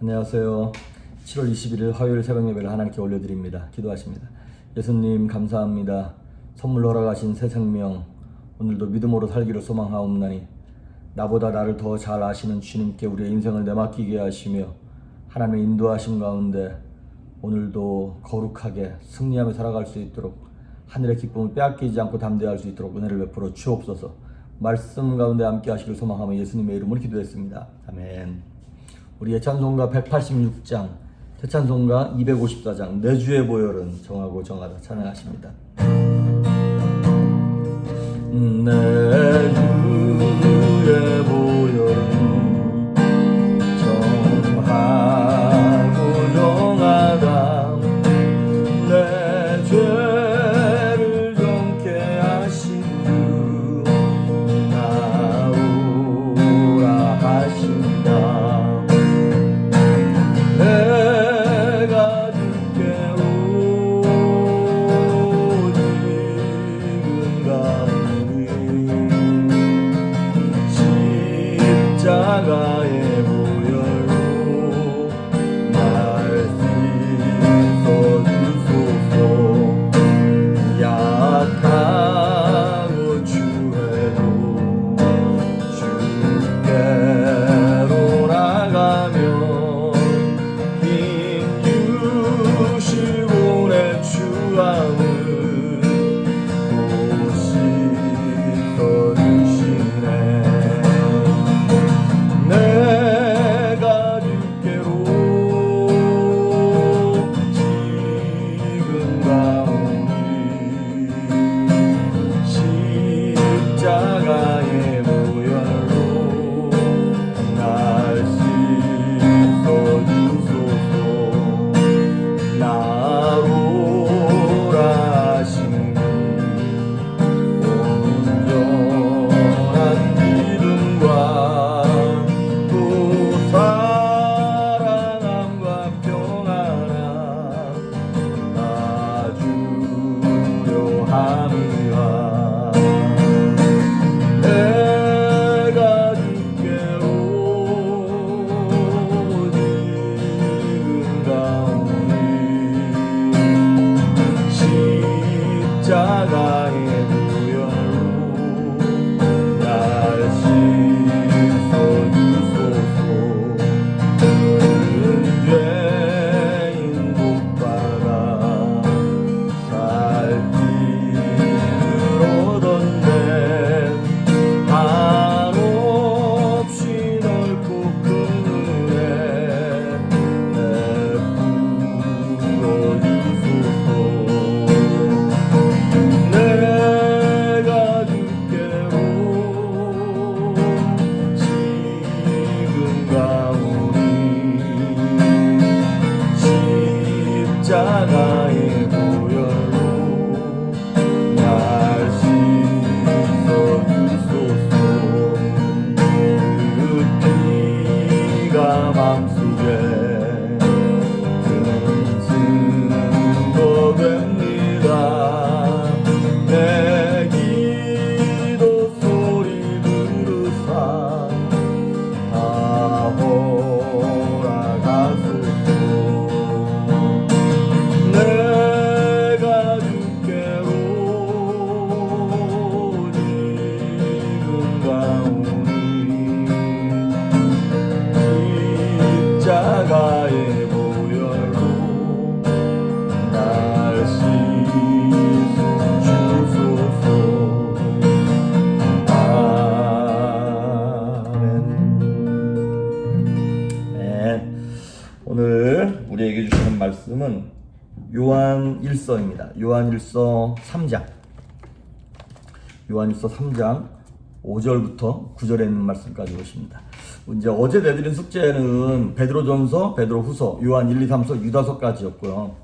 안녕하세요. 7월 21일 화요일 새벽 예배를 하나님께 올려드립니다. 기도하십니다. 예수님 감사합니다. 선물로 허락하신 새 생명, 오늘도 믿음으로 살기를 소망하옵나니 나보다 나를 더 잘 아시는 주님께 우리의 인생을 내맡기게 하시며 하나님의 인도하심 가운데 오늘도 거룩하게 승리하며 살아갈 수 있도록 하늘의 기쁨을 빼앗기지 않고 담대할 수 있도록 은혜를 베풀어 주옵소서. 말씀 가운데 함께 하시길 소망하며 예수님의 이름으로 기도했습니다. 아멘. 우리의 찬송가 186장, 대찬송가 254장, 내 주의 보혈은 정하고 정하다 찬양하십니다. 내 주의 보혈은 정하고 정하다 내 죄를 정케 하신 주 나오라 하신다. 내가 주께 오직 은가니 십자가의 보혈로 날 씻어주소서. 약하고 주해도 주께로 나가며 주시고내 주함을 또 씻어주시네. 내가 주께로 지금 가오니 십자가의 보혈로 날 씻어주소서. 나오라 하시니 온전한 믿음과 또 사랑함과 평안함 나주려 함이라. 내가 주께 오직 은가오니 십자가의 보혈로 날 씻어주소서. 은죄인 복받아 살길을 얻었네. 한없이 넓고 큰 은혜 베풀어주소서. 내가 주께로 지금 가오니 십자가의 보혈로 날 씻어주소서. 그 피가 맘속에 큰 증거 됩니다. 내 기도 소리 들으사 다 허락하소서. 내가 주께로 지금 가오니 십자가의 보혈로 날 씻어주소서. 아멘. 네. 오늘 우리에게 주시는 말씀은 요한일서입니다. 요한일서 3장. 요한일서 3장 5절부터 9절에 있는 말씀까지 보십니다. 이제 어제 내드린 숙제는 베드로전서, 베드로후서, 요한 1, 2, 3서, 유다서까지였고요.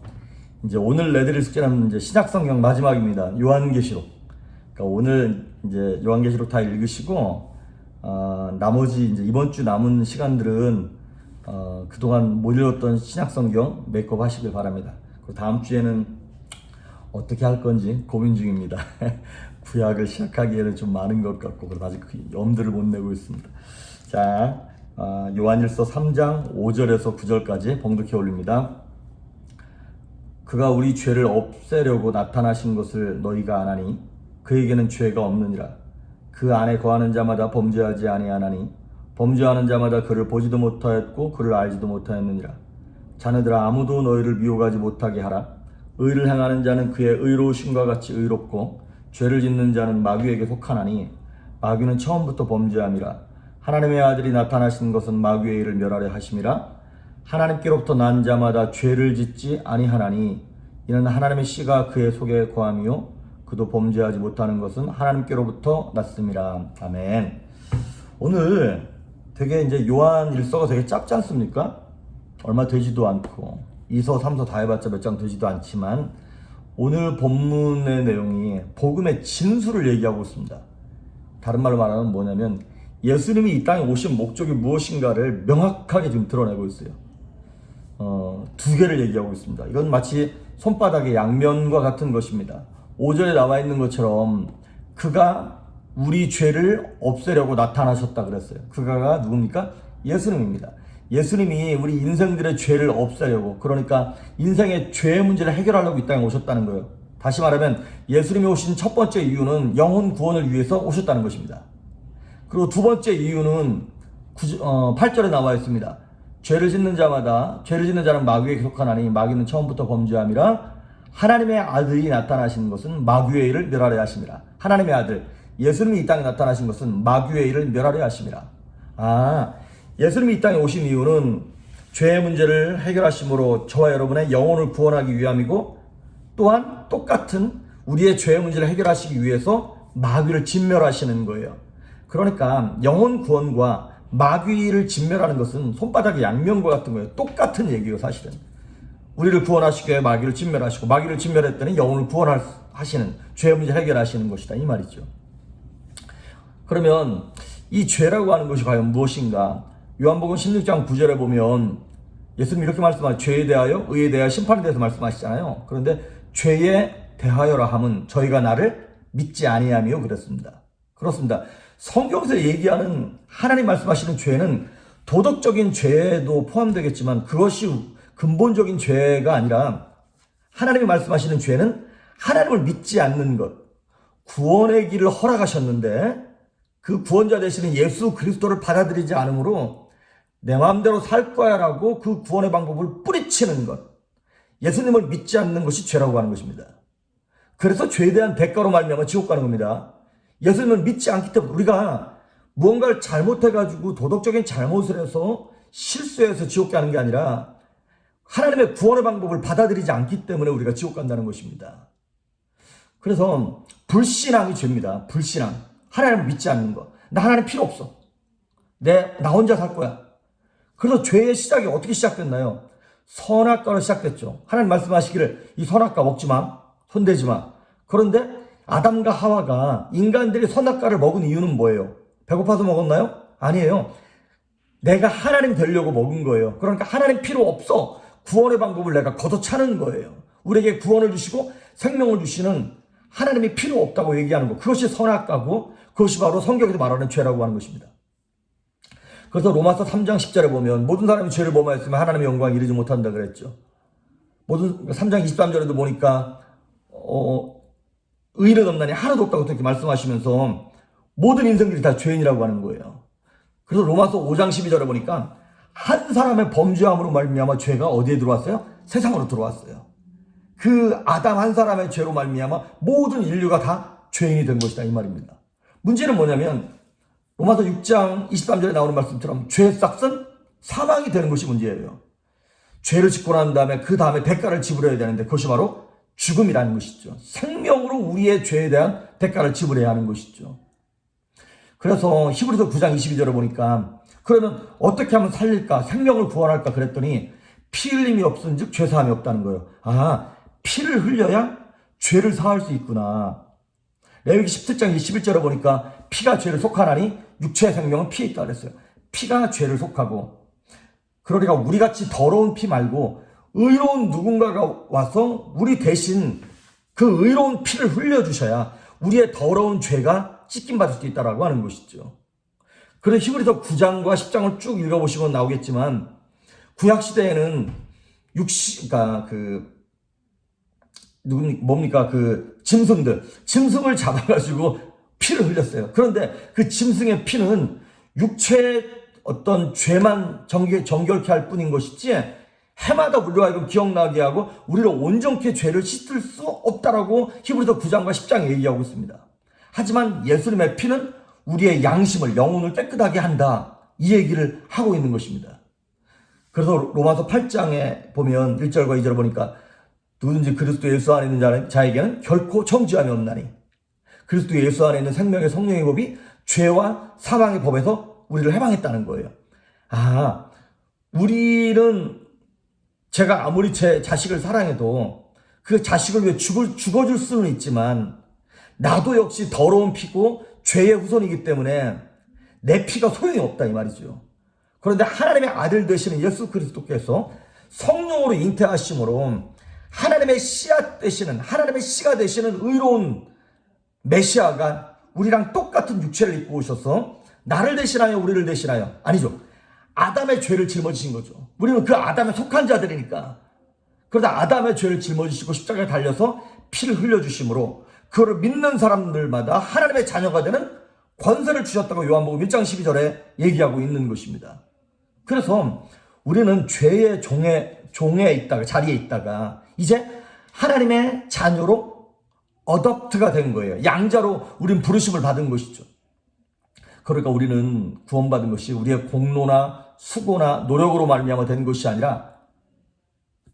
이제 오늘 내드릴 숙제는 이제 신약성경 마지막입니다. 요한계시록. 그러니까 오늘 이제 요한계시록 다 읽으시고 나머지 이제 이번 주 남은 시간들은 그동안 못 읽었던 신약성경 메이크업 하시길 바랍니다. 그리고 다음 주에는 어떻게 할 건지 고민 중입니다. 구약을 시작하기에는 좀 많은 것 같고 그래서 아직 그 염두를 못 내고 있습니다. 자, 요한일서 3장 5절에서 9절까지 봉독해 올립니다. 그가 우리 죄를 없애려고 나타나신 것을 너희가 아나니 그에게는 죄가 없느니라. 그 안에 거하는 자마다 범죄하지 아니하나니 범죄하는 자마다 그를 보지도 못하였고 그를 알지도 못하였느니라. 자네들아, 아무도 너희를 미혹하지 못하게 하라. 의를 행하는 자는 그의 의로우심과 같이 의롭고 죄를 짓는 자는 마귀에게 속하나니 마귀는 처음부터 범죄함이라. 하나님의 아들이 나타나신 것은 마귀의 일을 멸하려 하심이라. 하나님께로부터 난 자마다 죄를 짓지 아니하나니 이는 하나님의 씨가 그의 속에 거함이요 그도 범죄하지 못하는 것은 하나님께로부터 났음이라. 아멘. 오늘 되게 이제 요한 일서가 되게 짧지 않습니까? 얼마 되지도 않고 2서 3서 다 해봤자 몇 장 되지도 않지만 오늘 본문의 내용이 복음의 진수를 얘기하고 있습니다. 다른 말로 말하면 뭐냐면 예수님이 이 땅에 오신 목적이 무엇인가를 명확하게 지금 드러내고 있어요. 두 개를 얘기하고 있습니다. 이건 마치 손바닥의 양면과 같은 것입니다. 5절에 나와 있는 것처럼 그가 우리 죄를 없애려고 나타나셨다 그랬어요. 그가 누굽니까? 예수님입니다. 예수님이 우리 인생들의 죄를 없애려고, 그러니까 인생의 죄의 문제를 해결하려고 이 땅에 오셨다는 거예요. 다시 말하면 예수님이 오신 첫 번째 이유는 영혼 구원을 위해서 오셨다는 것입니다. 그리고 두 번째 이유는 8절에 나와 있습니다. 죄를 짓는 자는 마귀에게 속하나니 마귀는 처음부터 범죄함이라. 하나님의 아들이 나타나신 것은 마귀의 일을 멸하려 하심이라. 하나님의 아들 예수님이 이 땅에 나타나신 것은 마귀의 일을 멸하려 하심이라. 예수님이 이 땅에 오신 이유는 죄의 문제를 해결하심으로 저와 여러분의 영혼을 구원하기 위함이고, 또한 똑같은 우리의 죄의 문제를 해결하시기 위해서 마귀를 진멸하시는 거예요. 그러니까 영혼 구원과 마귀를 진멸하는 것은 손바닥의 양면과 같은 거예요. 똑같은 얘기예요, 사실은. 우리를 구원하시기 위해 마귀를 진멸하시고, 마귀를 진멸했더니 영혼을 구원하시는, 죄의 문제를 해결하시는 것이다, 이 말이죠. 그러면 이 죄라고 하는 것이 과연 무엇인가? 요한복음 16장 9절에 보면 예수님이 이렇게 말씀하시죠. 죄에 대하여, 의에 대하여, 심판에 대해서 말씀하시잖아요. 그런데 죄에 대하여라 함은 저희가 나를 믿지 아니하며 그랬습니다. 그렇습니다. 성경에서 얘기하는 하나님 말씀하시는 죄는 도덕적인 죄에도 포함되겠지만 그것이 근본적인 죄가 아니라, 하나님이 말씀하시는 죄는 하나님을 믿지 않는 것, 구원의 길을 허락하셨는데 그 구원자 되시는 예수 그리스도를 받아들이지 않으므로 내 마음대로 살 거야 라고 그 구원의 방법을 뿌리치는 것, 예수님을 믿지 않는 것이 죄라고 하는 것입니다. 그래서 죄에 대한 대가로 말미암아 지옥 가는 겁니다. 예수님을 믿지 않기 때문에, 우리가 무언가를 잘못해가지고 도덕적인 잘못을 해서 실수해서 지옥 가는 게 아니라 하나님의 구원의 방법을 받아들이지 않기 때문에 우리가 지옥 간다는 것입니다. 그래서 불신앙이 죄입니다. 불신앙. 하나님을 믿지 않는 거. 나 하나님 필요 없어. 나 혼자 살 거야. 그래서 죄의 시작이 어떻게 시작됐나요? 선악과로 시작됐죠. 하나님 말씀하시기를 이 선악과 먹지 마. 손대지 마. 그런데 아담과 하와가, 인간들이 선악과를 먹은 이유는 뭐예요? 배고파서 먹었나요? 아니에요. 내가 하나님 되려고 먹은 거예요. 그러니까 하나님 필요 없어. 구원의 방법을 내가 걷어차는 거예요. 우리에게 구원을 주시고 생명을 주시는 하나님이 필요 없다고 얘기하는 거. 그것이 선악과고, 그것이 바로 성경에서 말하는 죄라고 하는 것입니다. 그래서 로마서 3장 10절에 보면 모든 사람이 죄를 범하였으면 하나님의 영광에 이르지 못한다 그랬죠. 3장 23절에도 보니까 의인은 없나니 하나도 없다고 그렇게 말씀하시면서 모든 인생들이 다 죄인이라고 하는 거예요. 그래서 로마서 5장 12절에 보니까 한 사람의 범죄함으로 말미암아 죄가 어디에 들어왔어요? 세상으로 들어왔어요. 그 아담 한 사람의 죄로 말미암아 모든 인류가 다 죄인이 된 것이다, 이 말입니다. 문제는 뭐냐면 로마서 6장 23절에 나오는 말씀처럼 죄의 싹은 사망이 되는 것이 문제예요. 죄를 짓고 난 다음에 그 다음에 대가를 지불해야 되는데 그것이 바로 죽음이라는 것이죠. 생명으로 우리의 죄에 대한 대가를 지불해야 하는 것이죠. 그래서 히브리서 9장 22절에 보니까 그러면 어떻게 하면 살릴까? 생명을 구원할까? 그랬더니 피 흘림이 없은 즉 죄사함이 없다는 거예요. 피를 흘려야 죄를 사할 수 있구나. 레위기 17장 21절에 보니까 피가 죄를 속하나니 육체의 생명은 피에 있다 그랬어요. 피가 죄를 속하고, 그러니까 우리같이 더러운 피 말고 의로운 누군가가 와서 우리 대신 그 의로운 피를 흘려주셔야 우리의 더러운 죄가 씻김받을 수 있다라고 하는 것이죠. 그래서 히브리서 9장과 10장을 쭉 읽어보시면 나오겠지만 구약 시대에는 그러니까 뭡니까? 짐승을 잡아가지고 피를 흘렸어요. 그런데 그 짐승의 피는 육체의 어떤 죄만 정결케 할 뿐인 것이지 해마다 우리로 하여금 기억나게 하고 우리를 온전케 죄를 씻을 수 없다라고 히브리서 9장과 10장에 얘기하고 있습니다. 하지만 예수님의 피는 우리의 양심을, 영혼을 깨끗하게 한다. 이 얘기를 하고 있는 것입니다. 그래서 로마서 8장에 보면 1절과 2절을 보니까 누구든지 그리스도 예수 안에 있는 자에게는 결코 정죄함이 없나니 그리스도 예수 안에 있는 생명의 성령의 법이 죄와 사망의 법에서 우리를 해방했다는 거예요. 우리는 제가 아무리 제 자식을 사랑해도 그 자식을 위해 죽어줄 수는 있지만 나도 역시 더러운 피고 죄의 후손이기 때문에 내 피가 소용이 없다 이 말이죠. 그런데 하나님의 아들 되시는 예수 그리스도께서 성령으로 잉태하심으로 하나님의 씨앗 되시는, 하나님의 씨가 되시는 의로운 메시아가 우리랑 똑같은 육체를 입고 오셔서 나를 대신하여 우리를 대신하여, 아니죠, 아담의 죄를 짊어지신 거죠. 우리는 그 아담에 속한 자들이니까. 그러다 아담의 죄를 짊어지시고 십자가에 달려서 피를 흘려주심으로 그를 믿는 사람들마다 하나님의 자녀가 되는 권세를 주셨다고 요한복음 1장 12절에 얘기하고 있는 것입니다. 그래서 우리는 죄의 자리에 있다가 이제 하나님의 자녀로 어댑트가 된 거예요. 양자로 우린 부르심을 받은 것이죠. 그러니까 우리는 구원받은 것이 우리의 공로나 수고나 노력으로 말미암아 된 것이 아니라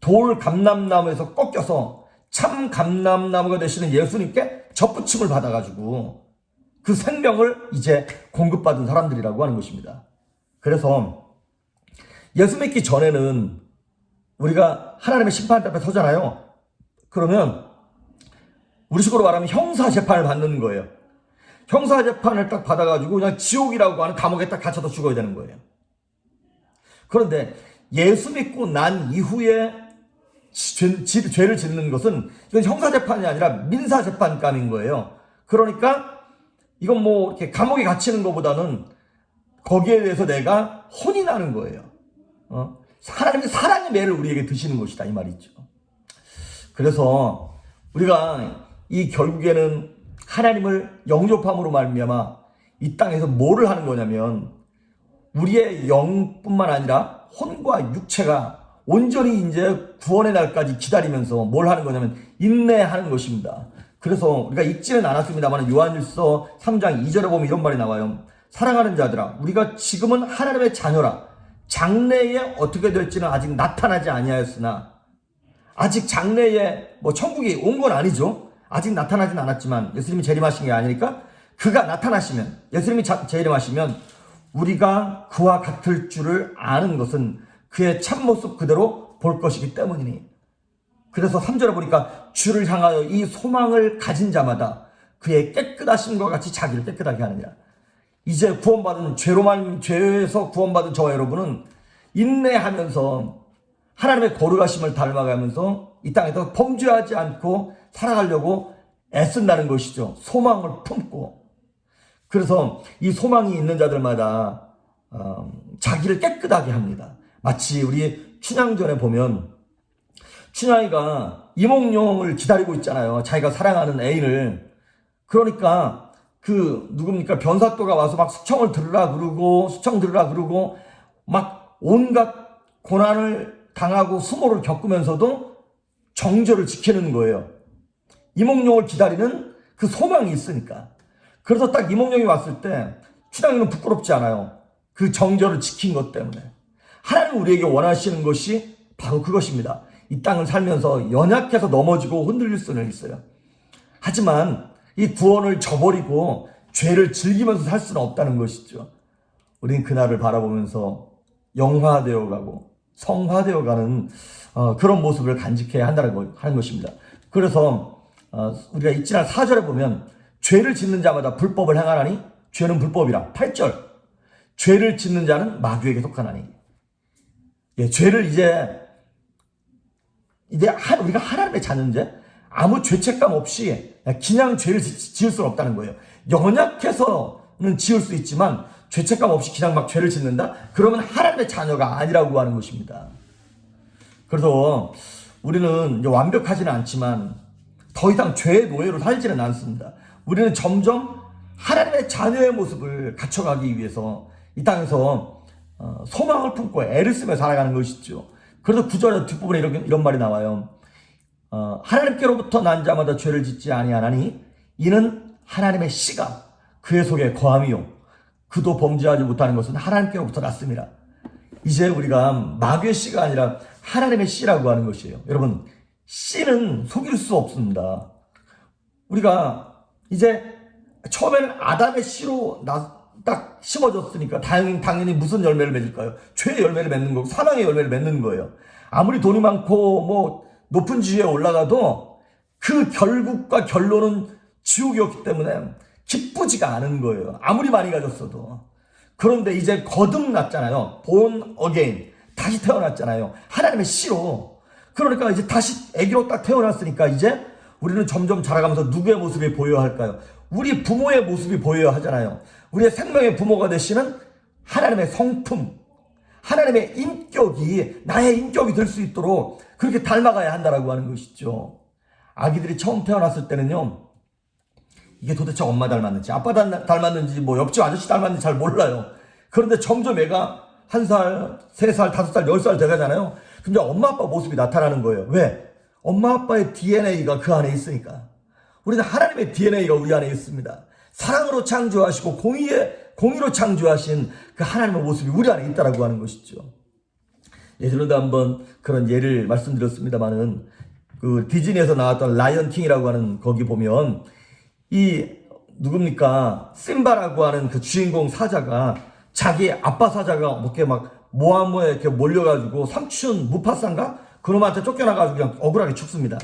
돌 감람나무에서 꺾여서 참 감람나무가 되시는 예수님께 접붙임을 받아가지고 그 생명을 이제 공급받은 사람들이라고 하는 것입니다. 그래서 예수 믿기 전에는 우리가 하나님의 심판 앞에 서잖아요. 그러면 우리식으로 말하면 형사재판을 받는 거예요. 형사재판을 딱 받아가지고 그냥 지옥이라고 하는 감옥에 딱 갇혀서 죽어야 되는 거예요. 그런데 예수 믿고 난 이후에 죄를 짓는 것은 이건 형사재판이 아니라 민사재판감인 거예요. 그러니까 이건 뭐 이렇게 감옥에 갇히는 것보다는 거기에 대해서 내가 혼이 나는 거예요. 하나님의 사랑의 매를 우리에게 드시는 것이다 이 말이죠. 그래서 우리가 이 결국에는 하나님을 영접함으로 말미암아 이 땅에서 뭐를 하는 거냐면 우리의 영뿐만 아니라 혼과 육체가 온전히 이제 구원의 날까지 기다리면서 뭘 하는 거냐면 인내하는 것입니다. 그래서 우리가 읽지는 않았습니다만 요한일서 3장 2절에 보면 이런 말이 나와요. 사랑하는 자들아, 우리가 지금은 하나님의 자녀라. 장래에 어떻게 될지는 아직 나타나지 아니하였으나, 아직 장래에 뭐 천국이 온 건 아니죠. 아직 나타나진 않았지만 예수님이 재림하신 게 아니니까 그가 나타나시면, 예수님이 재림하시면 우리가 그와 같을 줄을 아는 것은 그의 참모습 그대로 볼 것이기 때문이니. 그래서 3절에 보니까 주를 향하여 이 소망을 가진 자마다 그의 깨끗하심과 같이 자기를 깨끗하게 하느니라. 이제 죄에서 구원받은 저와 여러분은 인내하면서 하나님의 거룩하심을 닮아가면서 이 땅에서 범죄하지 않고 살아가려고 애쓴다는 것이죠. 소망을 품고. 그래서 이 소망이 있는 자들마다 자기를 깨끗하게 합니다. 마치 우리 춘향전에 보면 춘향이가 이몽룡을 기다리고 있잖아요. 자기가 사랑하는 애인을. 그러니까 누굽니까? 변사또가 와서 막 수청 들으라 그러고 막 온갖 고난을 당하고 수모를 겪으면서도 정절을 지키는 거예요. 이몽룡을 기다리는 그 소망이 있으니까. 그래서 딱 이몽룡이 왔을 때 춘향이는 부끄럽지 않아요. 그 정절을 지킨 것 때문에. 하나님 우리에게 원하시는 것이 바로 그것입니다. 이 땅을 살면서 연약해서 넘어지고 흔들릴 수는 있어요. 하지만 이 구원을 저버리고 죄를 즐기면서 살 수는 없다는 것이죠. 우리는 그날을 바라보면서 영화되어 가고 성화되어 가는 그런 모습을 간직해야 한다는 것입니다. 그래서 우리가 이 지난 4절에 보면 죄를 짓는 자마다 불법을 행하나니 죄는 불법이라. 8절 죄를 짓는 자는 마귀에게 속하나니. 죄를 이제 우리가 하나님의 자녀인데 아무 죄책감 없이 그냥 죄를 지을 수는 없다는 거예요. 연약해서는 지을 수 있지만 죄책감 없이 그냥 막 죄를 짓는다? 그러면 하나님의 자녀가 아니라고 하는 것입니다. 그래서 우리는 이제 완벽하지는 않지만 더 이상 죄의 노예로 살지는 않습니다. 우리는 점점 하나님의 자녀의 모습을 갖춰가기 위해서 이 땅에서 소망을 품고 애를 쓰며 살아가는 것이죠. 그래서 구절의 뒷부분에 이런 말이 나와요. 하나님께로부터 난 자마다 죄를 짓지 아니하나니 이는 하나님의 씨가 그의 속에 거함이요 그도 범죄하지 못하는 것은 하나님께로부터 났습니다. 이제 우리가 마귀의 씨가 아니라 하나님의 씨라고 하는 것이에요. 여러분, 씨는 속일 수 없습니다. 우리가 이제 처음에는 아담의 씨로 딱 심어졌으니까 당연히 무슨 열매를 맺을까요? 죄의 열매를 맺는 거고 사망의 열매를 맺는 거예요. 아무리 돈이 많고 뭐 높은 지위에 올라가도 그 결국과 결론은 지옥이었기 때문에 기쁘지가 않은 거예요. 아무리 많이 가졌어도. 그런데 이제 거듭났잖아요. born again. 다시 태어났잖아요. 하나님의 씨로. 그러니까 이제 다시 아기로 딱 태어났으니까 이제 우리는 점점 자라가면서 누구의 모습이 보여야 할까요? 우리 부모의 모습이 보여야 하잖아요. 우리의 생명의 부모가 되시는 하나님의 성품, 하나님의 인격이 나의 인격이 될 수 있도록 그렇게 닮아가야 한다라고 하는 것이죠. 아기들이 처음 태어났을 때는요, 이게 도대체 엄마 닮았는지 아빠 닮았는지 뭐 옆집 아저씨 닮았는지 잘 몰라요. 그런데 점점 애가 1살, 3살, 5살, 10살 돼가잖아요. 근데 엄마 아빠 모습이 나타나는 거예요. 왜? 엄마 아빠의 DNA가 그 안에 있으니까. 우리는 하나님의 DNA가 우리 안에 있습니다. 사랑으로 창조하시고 공의로 창조하신 그 하나님의 모습이 우리 안에 있다라고 하는 것이죠. 예전에도 한번 그런 예를 말씀드렸습니다만은 그 디즈니에서 나왔던 라이언 킹이라고 하는 거기 보면 이 누굽니까? 심바라고 하는 그 주인공 사자가 자기 아빠 사자가 이렇게 막 모아모에 이렇게 몰려가지고 삼촌 무파사인가? 그놈한테 쫓겨나가지고 그냥 억울하게 죽습니다.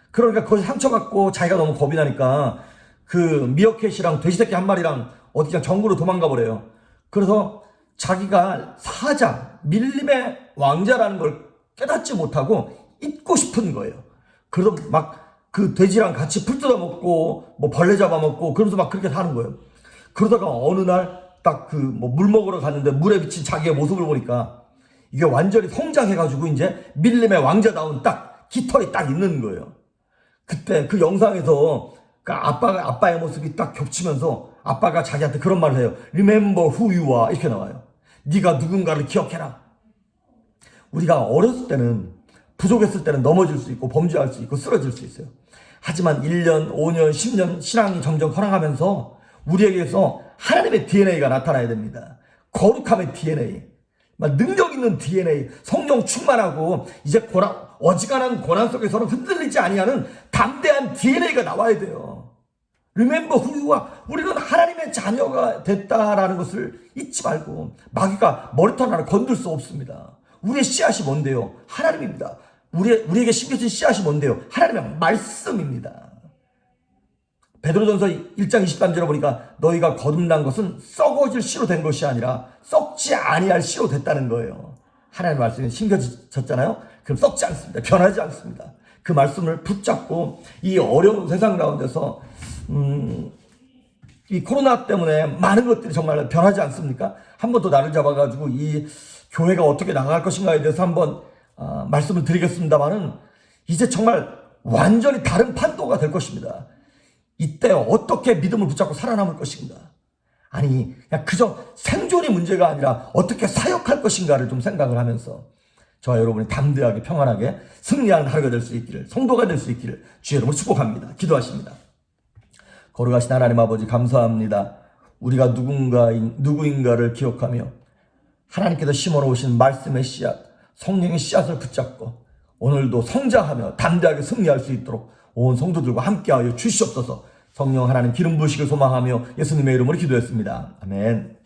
그러니까 거기서 상처받고 자기가 너무 겁이 나니까 그 미어캣이랑 돼지새끼 한 마리랑 어디 그냥 정글로 도망가 버려요. 그래서 자기가 사자, 밀림의 왕자라는 걸 깨닫지 못하고 잊고 싶은 거예요. 그래서 막 그 돼지랑 같이 풀 뜯어먹고 뭐 벌레 잡아먹고 그러면서 막 그렇게 사는 거예요. 그러다가 어느 날 딱 그 뭐 물 먹으러 갔는데 물에 비친 자기의 모습을 보니까 이게 완전히 성장해가지고 이제 밀림의 왕자다운 딱 깃털이 딱 있는 거예요. 그때 그 영상에서 그 아빠의 모습이 딱 겹치면서 아빠가 자기한테 그런 말을 해요. Remember who you are. 이렇게 나와요. 네가 누군가를 기억해라. 우리가 어렸을 때는 부족했을 때는 넘어질 수 있고 범죄할 수 있고 쓰러질 수 있어요. 하지만 1년, 5년, 10년 신앙이 점점 커나가면서 우리에게서 하나님의 DNA가 나타나야 됩니다. 거룩함의 DNA, 능력 있는 DNA, 성령 충만하고 이제 어지간한 고난 속에서는 흔들리지 아니하는 담대한 DNA가 나와야 돼요. Remember who you are. 우리는 하나님의 자녀가 됐다라는 것을 잊지 말고 마귀가 머리털 하나 건들 수 없습니다. 우리의 씨앗이 뭔데요? 하나님입니다. 우리에게 심겨진 씨앗이 뭔데요? 하나님의 말씀입니다. 베드로전서 1장 23절에 보니까 너희가 거듭난 것은 썩어질 씨로 된 것이 아니라 썩지 아니할 씨로 됐다는 거예요. 하나님의 말씀이 심겨졌잖아요. 그럼 썩지 않습니다. 변하지 않습니다. 그 말씀을 붙잡고 이 어려운 세상 가운데서 이 코로나 때문에 많은 것들이 정말 변하지 않습니까? 한 번 더 나를 잡아가지고 이 교회가 어떻게 나갈 것인가에 대해서 한번 말씀을 드리겠습니다만은 이제 정말 완전히 다른 판도가 될 것입니다. 이때 어떻게 믿음을 붙잡고 살아남을 것인가? 아니 그냥 그저 생존이 문제가 아니라 어떻게 사역할 것인가를 좀 생각을 하면서 저와 여러분이 담대하게 평안하게 승리하는 하루가 될 수 있기를, 성도가 될 수 있기를 주의 이름으로 축복합니다. 기도하십니다. 거룩하신 하나님 아버지 감사합니다. 우리가 누구인가를 기억하며 하나님께서 심어놓으신 말씀의 씨앗, 성령의 씨앗을 붙잡고 오늘도 성장하며 담대하게 승리할 수 있도록 온 성도들과 함께하여 주시옵소서. 성령 하나님 기름 부으시길 소망하며 예수님의 이름으로 기도했습니다. 아멘.